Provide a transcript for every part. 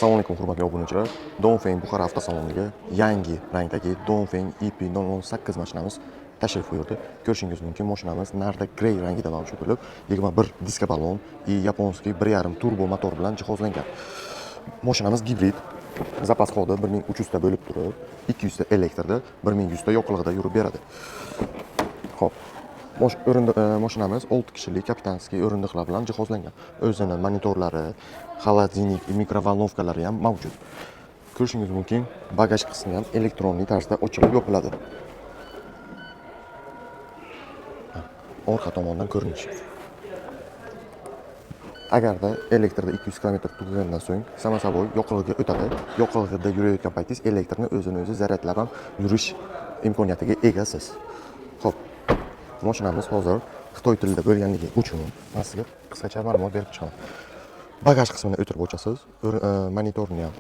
Assalomu alaykum hurmatli obunachilar. Dongfeng Buxoro avtosaloniga yangi rangdagi Dongfeng EP008 mashinamiz tashrif buyurdi. Ko'rishingiz mumkin, mashinamiz narda grey rangida mavjud bo'lib, 21 diska balon и yaponskiy 1.5 turbo motor bilan jihozlangan. Mashinamiz gibrid. Zapas hodi 1300 ta bo'lib turib, 200 ta elektrda, 1100 ta yoqilg'ida yurib beradi. Xo'p. Mashinamiz 6 kishilik kapitanskiy o'rindiqlar bilan jihozlangan. O'zining monitorlari, xolodilnik, mikrovolnovkalari ham mavjud. Ko'rishingiz mumkin, bagaj qismi ham elektronli tarzda ochilib yopiladi. Orqa tomondan ko'rinishi. Agarda elektrda 200 km tugagandan so'ng samosaboy yoqilg'iga o'tadi. Yoqilg'ida yurayotgan paytingiz elektrni o'zini-o'zi zaryadlab ham yurish imkoniyatiga egasiz. Xo'p. Mashinamiz hozir Xitoy tilida bo'lganligi uchun men sizga qisqacha ma'lumot berib chiqaman. Bagaj qismini o'tirib ochasiz. Monitorni ham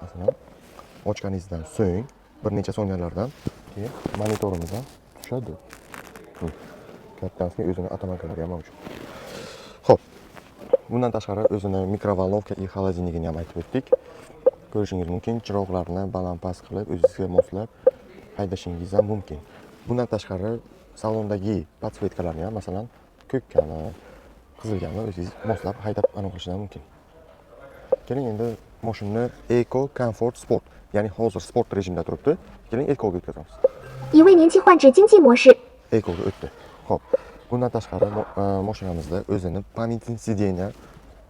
masalan ochganingizdan so'ng bir necha soniyalardan keyin monitorimiz ham tushadi. Kapitanskiy o'zining atamakalari ham mavjud. Xo'p. Bundan tashqari o'zining mikrovolnovka va xolodilnigini ham aytib o'tdik. Ko'rishingiz mumkin, chiroqlarni baland-past qilib o'zingizga moslab haydashingiz ham mumkin. Bundan tashqari salondagi podsvetkalarni ham masalan ko'kkani, qizilgani o'zingiz moslab haydab aniqlashingiz mumkin. Keling endi mashinani Eco Comfort Sport, ya'ni hozir sport rejimida turibdi. Keling Eco'ga o'tkazamiz. 一位年轻患者经济模式。 Eco'ga o'tdi. Xo'p. Bundan tashqari mashinamizda o'zining pamyatli sideniya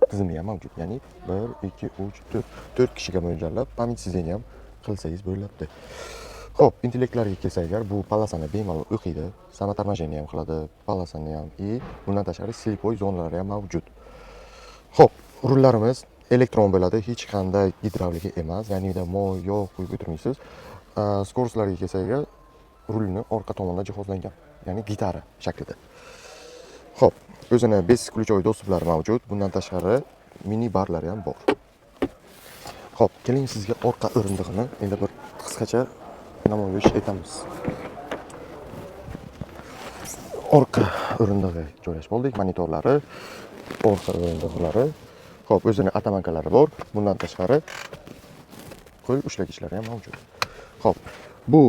tizimi ham mavjud. Ya'ni 1 2 3 4 kishiga mo'ljallab pamyat sideniya ham qilsangiz bo'ladi. Xo'p, intellektlariga kelsak agar, bu palasani bemalol o'qiydi, samotarmajeniya ham qiladi, palasani ham и bundan tashqari slipoy zonalari ham mavjud. Xo'p, rullarimiz elektron bo'ladi, hech qanday gidravlika emas, ya'ni moy, yog' qo'yib o'tirmaysiz. Skoroslariga kelsak agar, rulni orqa tomonda jihozlangan, ya'ni gitara shaklida. Xo'p, o'zining 5 ключевой dostuplar mavjud, bundan tashqari mini barlari ham bor. Xo'p, keling sizga orqa o'rindig'ini endi bir qisqacha namoyish etamiz. Orqa o'rindig'i joylashib oldik, monitorlari, orqa o'rindig'lari. Xo'p, o'zining atamankalari bor. Bundan tashqari qo'l ushlagichlari ham mavjud. Xo'p, bu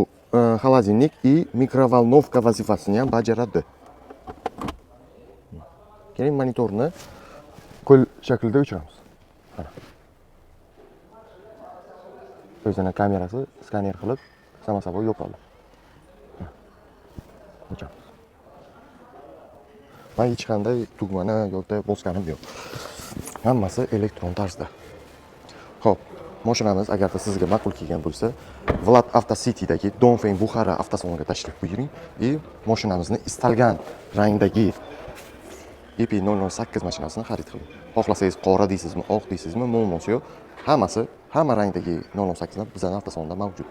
xolodilnik и mikrovolnovka vazifasini ham bajaradi. Keling monitorni qo'l shaklida o'chiramiz. Mana. O'zining kamerasi skaner qilib samosaboy yopiladi. O'chamiz. Men hech qanday tugmani yoki bosganim yo'q. Hammasi elektron tarzda. Xo'p, mashinamiz agarda sizga ma'qul kelgan bo'lsa, Vlad Auto City'dagi Dongfeng Buxoro avtosaloniga tashrif buyuring va mashinamizni istalgan rangdagi EP008 mashinasini xarid qiling. Xohlasangiz qora deysizmi, oq deysizmi, mo'l-mo'l yo'q, hamma rangdagi 008 lar bizning avtosalonda mavjud.